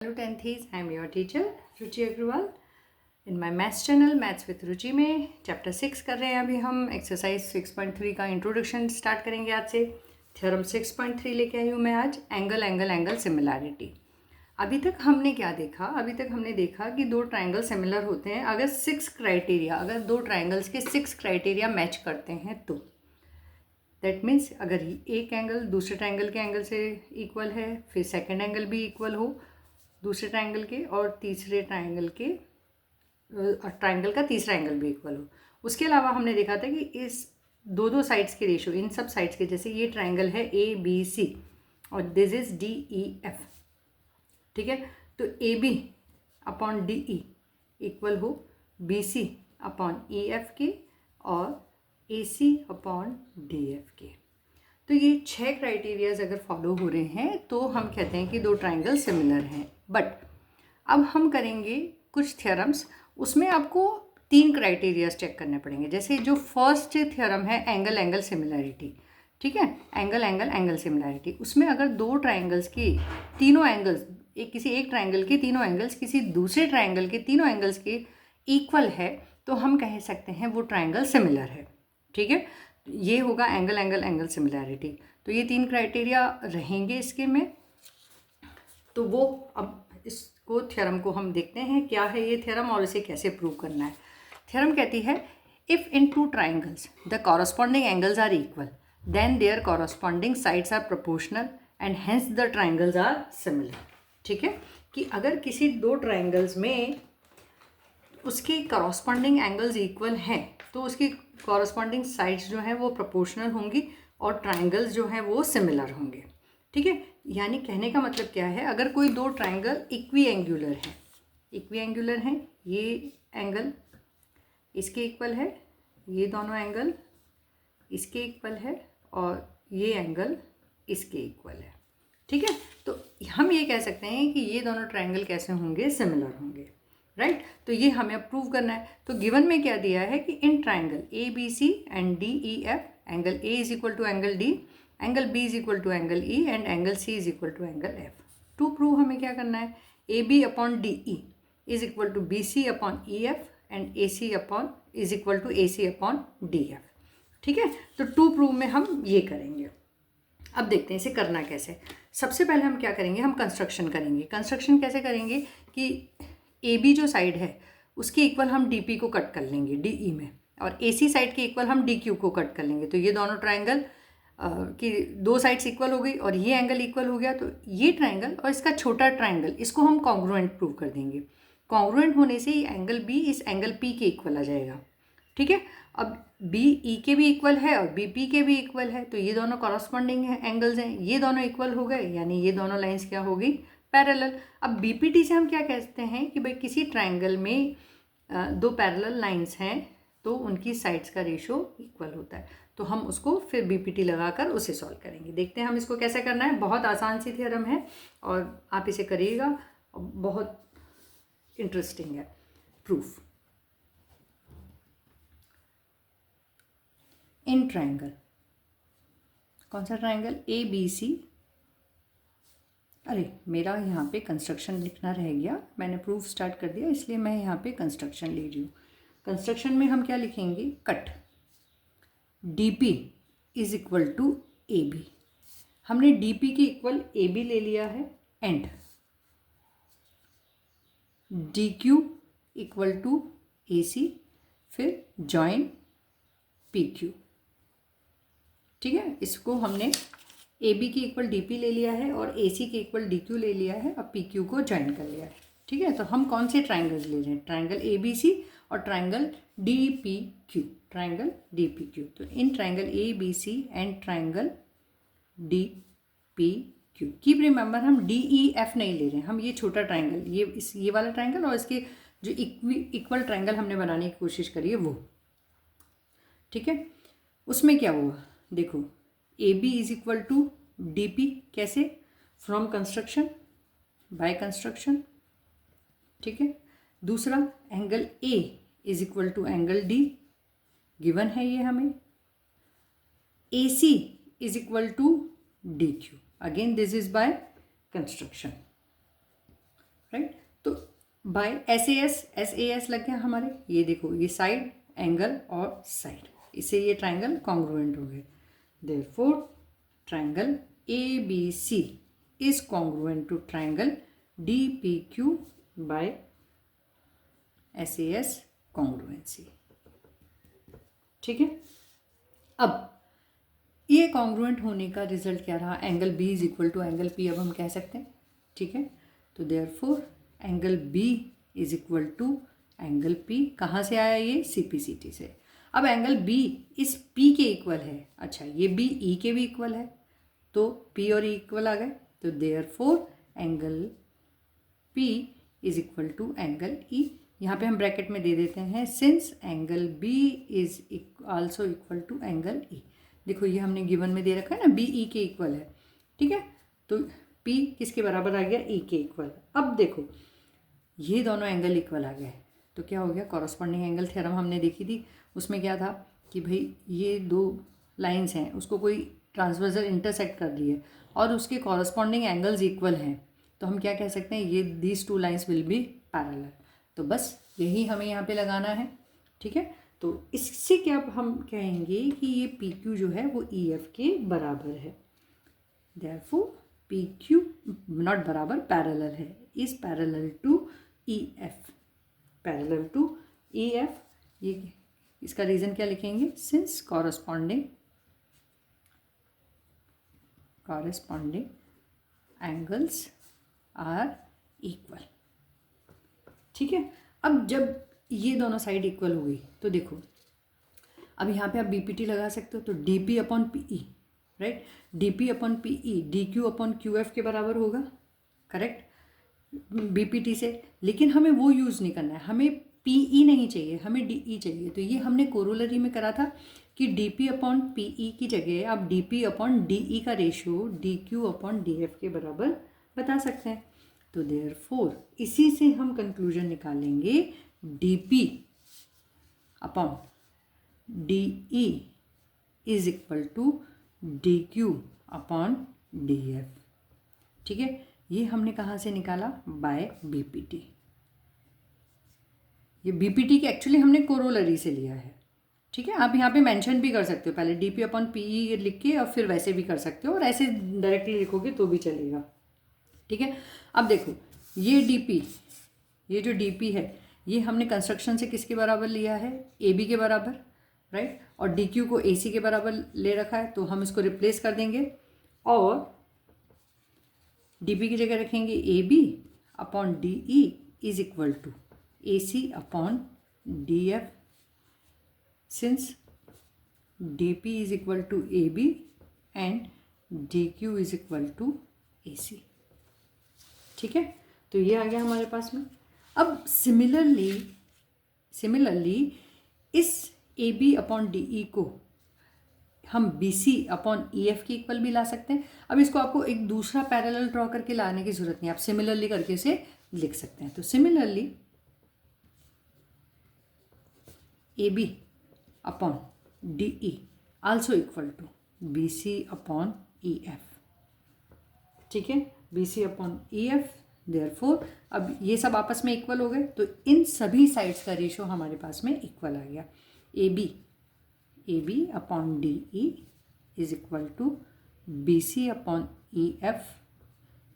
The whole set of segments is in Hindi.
Hello 10th, I am your teacher Ruchi Agarwal in my maths channel maths with Ruchi में चैप्टर 6 कर रहे हैं। अभी हम एक्सरसाइज 6.3 का इंट्रोडक्शन स्टार्ट करेंगे आज से। थ्योरम 6.3 लेके आई हूँ मैं आज, एंगल एंगल एंगल सिमिलैरिटी। अभी तक हमने क्या देखा? अभी तक हमने देखा कि दो ट्राइंगल सिमिलर होते हैं अगर 6 क्राइटेरिया, अगर दो ट्राइंगल्स के 6 क्राइटेरिया मैच करते हैं तो। दैट मीन्स अगर एक एंगल दूसरे ट्राइंगल के एंगल से इक्वल है, फिर सेकेंड एंगल भी इक्वल हो दूसरे ट्राइंगल के, और तीसरे ट्राइंगल के ट्राइंगल का तीसरा एंगल भी इक्वल हो। उसके अलावा हमने देखा था कि इस दो साइड्स के रेशियो, इन सब साइड्स के, जैसे ये ट्राइंगल है ए बी सी और this is D E F, ठीक है। तो A B upon D E equal हो B C upon E F के और A C upon D F के। तो ये 6 क्राइटेरियाज अगर फॉलो हो रहे हैं तो हम कहते हैं कि दो ट्राइंगल सिमिलर हैं। बट अब हम करेंगे कुछ थ्योरम्स, उसमें आपको 3 क्राइटेरियाज चेक करने पड़ेंगे। जैसे जो फर्स्ट थ्योरम है एंगल एंगल सिमिलैरिटी, ठीक है, एंगल एंगल एंगल सिमिलैरिटी, उसमें अगर दो ट्राइंगल्स के तीनों एंगल्स, किसी एक ट्राइंगल के तीनों एंगल्स किसी दूसरे ट्राइंगल के तीनों एंगल्स के इक्वल है तो हम कह सकते हैं वो ट्राइंगल सिमिलर है, ठीक है। ये होगा एंगल एंगल एंगल सिमिलैरिटी। तो ये 3 क्राइटेरिया रहेंगे इसके में। तो वो अब इसको थ्योरम को हम देखते हैं क्या है ये थ्योरम और इसे कैसे प्रूव करना है। थ्योरम कहती है if in two triangles the corresponding angles are equal then their corresponding sides are proportional and hence the triangles are similar, ठीक है। कि अगर किसी दो ट्राइंगल्स में उसके कॉरस्पॉन्डिंग एंगल्स इक्वल हैं तो उसकी कॉरस्पॉन्डिंग साइड्स जो हैं वो प्रोपोर्शनल होंगी और ट्राइंगल्स जो हैं वो सिमिलर होंगे, ठीक है। यानी कहने का मतलब क्या है, अगर कोई दो ट्राइंगल इक्वी एंगुलर हैं, ये एंगल इसके इक्वल है, ये दोनों एंगल इसके इक्वल है और ये एंगल इसके इक्वल है, ठीक है। तो हम ये कह सकते हैं कि ये दोनों ट्राइंगल कैसे होंगे, सिमिलर होंगे, राइट। तो ये हमें अब प्रूव करना है। तो गिवन में क्या दिया है कि in triangle A B C and D E F, angle A is equal to angle D, angle B is equal to angle E and angle C is equal to angle F. To prove हमें क्या करना है, A B upon D E is equal to B C upon E F and A C upon is equal to A C upon D F, ठीक है। तो टू प्रूव में हम ये करेंगे। अब देखते हैं इसे करना कैसे। सबसे पहले हम क्या करेंगे, हम कंस्ट्रक्शन करेंगे। कंस्ट्रक्शन कैसे करेंगे कि ए बी जो साइड है उसके इक्वल हम डी पी को कट कर लेंगे डी ई में, और ए सी साइड के इक्वल हम डी क्यू को कट कर लेंगे। तो ये दोनों ट्राइंगल की दो साइड्स इक्वल हो गई और ये एंगल इक्वल हो गया। तो ये ट्राइंगल और इसका छोटा ट्राइंगल, इसको हम कॉन्ग्रुएंट प्रूव कर देंगे। कॉन्ग्रुएंट होने से ये एंगल बी इस एंगल पी के इक्वल आ जाएगा, ठीक है। अब बी ई के भी इक्वल है और बी पी के भी इक्वल है, तो ये दोनों कॉरस्पॉन्डिंग एंगल्स हैं, ये दोनों इक्वल हो गए, यानी ये दोनों लाइंस क्या हो गई, पैरेलल। अब बीपीटी से हम क्या कहते हैं कि भाई किसी ट्राइंगल में दो पैरेलल लाइंस हैं तो उनकी साइड्स का रेशो इक्वल होता है। तो हम उसको फिर बीपीटी लगाकर उसे सॉल्व करेंगे। देखते हैं हम इसको कैसे करना है। बहुत आसान सी थ्योरम है और आप इसे करिएगा, बहुत इंटरेस्टिंग है प्रूफ। इन ट्राइंगल, कौन सा ट्राइंगल, ए बी सी, अरे मेरा यहाँ पे कंस्ट्रक्शन लिखना रह गया, मैंने प्रूफ स्टार्ट कर दिया इसलिए मैं यहाँ पे कंस्ट्रक्शन ले रही हूँ। कंस्ट्रक्शन में हम क्या लिखेंगे, cut D P is equal to A B. हमने डी पी के इक्वल ए बी ले लिया है and D Q equal to A C, फिर जॉइन पी क्यू, ठीक है। इसको हमने ए बी के इक्वल डी पी ले लिया है और ए सी के इक्वल डी क्यू ले लिया है, अब पी क्यू को ज्वाइन कर लिया है, ठीक है। तो हम कौन से ट्राइंगल्स ले रहे हैं, ट्राइंगल ए बी सी और triangle D P Q, triangle D P Q. तो in triangle A B C and triangle D P Q, keep remember हम डी ई एफ नहीं ले रहे हैं, हम ये छोटा ट्राइंगल, ये वाला ट्राइंगल और इसके जो इक्वल ट्राइंगल हमने बनाने की कोशिश करी है वो, ठीक है। उसमें क्या हुआ देखो, A B is equal to D P, कैसे, फ्रॉम कंस्ट्रक्शन, बाय कंस्ट्रक्शन, ठीक है। दूसरा angle A is equal to angle D, given है ये हमें। A C is equal to D Q, again this is by construction, right. तो बाय एस लग गया हमारे, ये देखो ये साइड एंगल और साइड, इससे ये ट्राइंगल कॉन्ग्रुएंट हो गए। Therefore triangle A B C is congruent to triangle D P Q by SAS congruency. ठीक है, अब ये कॉन्ग्रुएंट होने का रिजल्ट क्या रहा, angle B is equal to angle P, अब हम कह सकते हैं। ठीक है, तो therefore angle B is equal to angle P, कहाँ से आया ये, CPCT से। अब एंगल B इस P के इक्वल है, अच्छा ये B E के भी इक्वल है, तो P और E इक्वल आ गए, तो therefore angle P is equal to angle E। यहाँ पे हम ब्रैकेट में दे देते हैं since angle B is also equal to angle E। देखो ये हमने गिवन में दे रखा है ना, B E के इक्वल है। ठीक है, तो P किसके बराबर आ गया, E के इक्वल। अब देखो ये दोनों एंगल इक्वल आ गए, तो क्या हो गया, कॉरस्पॉन्डिंग एंगल थ्योरम हमने देखी थी, उसमें क्या था कि भाई ये दो लाइंस हैं, उसको कोई ट्रांसवर्सल इंटरसेक्ट कर रही है और उसके कॉरस्पॉन्डिंग एंगल्स इक्वल हैं, तो हम क्या कह सकते हैं, ये these two lines will be parallel. तो बस यही हमें यहाँ पे लगाना है। ठीक है, तो इससे क्या हम कहेंगे कि ये पी क्यू जो है वो ई एफ के बराबर है। देयरफॉर पी क्यू नॉट बराबर, पैरेलल है, is parallel to E F, parallel to E F. ये इसका रीज़न क्या लिखेंगे, since corresponding angles are equal. ठीक है, अब जब ये दोनों साइड इक्वल हो गई तो देखो अब यहाँ पे आप BPT लगा सकते हो, तो DP upon PE, right, DP upon PE DQ upon QF के बराबर होगा, करेक्ट, BPT से। लेकिन हमें वो यूज़ नहीं करना है, हमें PE नहीं चाहिए, हमें DE चाहिए। तो ये हमने कोरोलरी में करा था कि DP अपॉन PE की जगह आप DP अपॉन DE का रेशियो DQ अपॉन DF के बराबर बता सकते हैं। तो देयरफॉर इसी से हम कंक्लूजन निकालेंगे, DP upon DE is equal to DQ upon DF। ठीक है, ये हमने कहाँ से निकाला, बाय BPT। ये BPT के एक्चुअली हमने कोरोलरी से लिया है। ठीक है, आप यहाँ पे मेंशन भी कर सकते हो, पहले DP अपॉन PE लिख के और फिर वैसे भी कर सकते हो, और ऐसे डायरेक्टली लिखोगे तो भी चलेगा। ठीक है, अब देखो ये DP, ये जो DP है ये हमने कंस्ट्रक्शन से किसके बराबर लिया है, AB के बराबर, राइट, और DQ को AC के बराबर ले रखा है, तो हम इसको रिप्लेस कर देंगे और DP की जगह रखेंगे AB upon DE is equal to AC upon DF, since DP is equal to AB and DQ is equal to AC। ठीक है, तो ये आ गया हमारे पास में। अब सिमिलरली इस AB अपॉन DE को हम BC अपॉन EF के इक्वल भी ला सकते हैं। अब इसको आपको एक दूसरा पैरेलल ड्रॉ करके लाने की जरूरत नहीं, आप सिमिलरली करके इसे लिख सकते हैं। तो similarly AB upon DE also equal to BC upon EF। ठीक है, BC अपॉन EF। देयरफॉर अब ये सब आपस में इक्वल हो गए, तो इन सभी साइड्स का रेशो हमारे पास में इक्वल आ गया। AB upon DE is equal to BC upon EF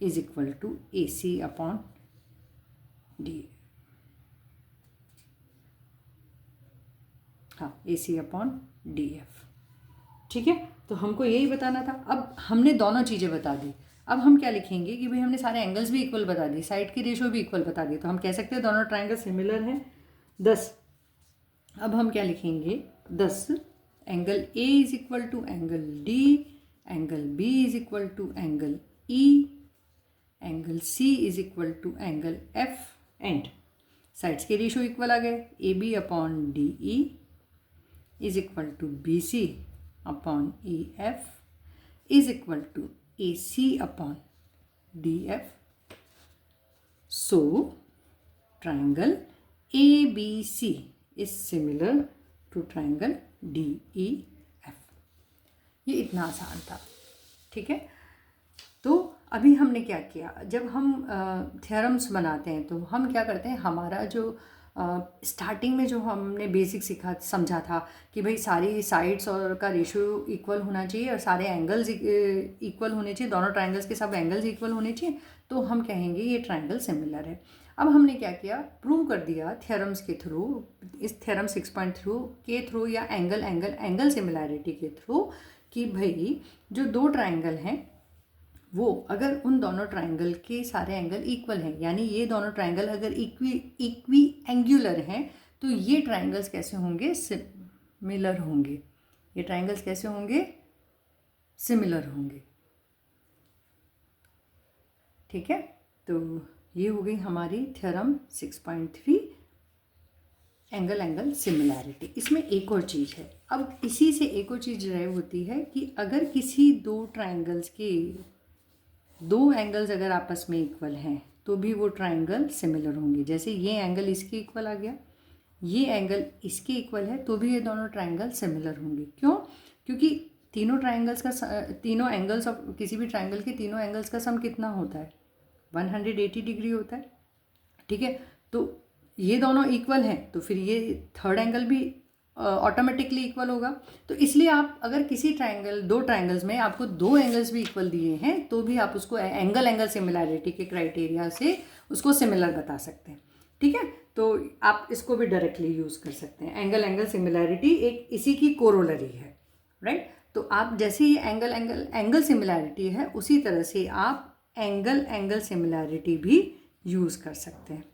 is equal to AC upon DE, हाँ AC अपॉन DF। ठीक है, तो हमको यही बताना था। अब हमने दोनों चीज़ें बता दी, अब हम क्या लिखेंगे कि भाई हमने सारे एंगल्स भी इक्वल बता दिए, साइड की रेशो भी इक्वल बता दी, तो हम कह सकते हैं दोनों ट्राइंगल सिमिलर हैं 10। अब हम क्या लिखेंगे, 10 angle A is equal to angle D, angle B is equal to angle E, angle C is equal to angle F and sides के रेशो इक्वल आ गए। AB upon DE is equal to BC upon EF is equal to AC upon DF. So, triangle ABC is similar to triangle DEF. ये इतना आसान था। ठीक है, तो अभी हमने क्या किया, जब हम थ्योरम्स बनाते हैं तो हम क्या करते हैं, हमारा जो स्टार्टिंग में जो हमने बेसिक समझा था कि भाई सारी साइड्स और का रेशियो इक्वल होना चाहिए और सारे एंगल्स इक्वल होने चाहिए, दोनों ट्रायंगल्स के सब एंगल्स इक्वल होने चाहिए, तो हम कहेंगे ये ट्रायंगल सिमिलर है। अब हमने क्या किया, प्रूव कर दिया थ्योरम्स के थ्रू, इस थ्योरम 6.3 के थ्रू या एंगल सिमिलैरिटी के थ्रू कि भाई जो दो ट्रायंगल हैं वो अगर उन दोनों ट्रायंगल के सारे एंगल इक्वल हैं, यानी ये दोनों ट्रायंगल अगर इक्वी एंगुलर हैं, तो ये ट्रायंगल्स कैसे होंगे, सिमिलर होंगे। ये ट्रायंगल्स कैसे होंगे, सिमिलर होंगे। ठीक है, तो ये हो गई हमारी थ्योरम 6.3 एंगल सिमिलैरिटी। इसमें एक और चीज़ है, अब इसी से एक और चीज़ ड्राइव होती है कि अगर किसी दो ट्रायंगल्स के दो एंगल्स अगर आपस में इक्वल हैं तो भी वो ट्रायंगल सिमिलर होंगे। जैसे ये एंगल इसके इक्वल आ गया, ये एंगल इसके इक्वल है, तो भी ये दोनों ट्रायंगल सिमिलर होंगे। क्यों? क्योंकि तीनों ट्रायंगल्स का तीनों एंगल्स ऑफ किसी भी ट्रायंगल के तीनों एंगल्स का सम कितना होता है, 180 डिग्री होता है। ठीक है, तो ये दोनों इक्वल हैं तो फिर ये थर्ड एंगल भी ऑटोमेटिकली इक्वल होगा। तो इसलिए आप अगर किसी ट्रायंगल दो ट्रायंगल्स में आपको दो एंगल्स भी इक्वल दिए हैं तो भी आप उसको एंगल सिमिलैरिटी के क्राइटेरिया से उसको सिमिलर बता सकते हैं। ठीक है, तो आप इसको भी डायरेक्टली यूज़ कर सकते हैं। एंगल सिमिलैरिटी एक इसी की कोरोलरी है, राइट। तो आप जैसे ये एंगल सिमिलैरिटी है उसी तरह से आप एंगल सिमिलैरिटी भी यूज़ कर सकते हैं।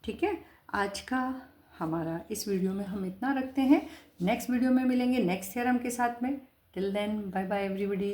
ठीक है, आज का हमारा इस वीडियो में हम इतना रखते हैं। नेक्स्ट वीडियो में मिलेंगे नेक्स्ट थ्योरम के साथ में। Till then bye bye everybody.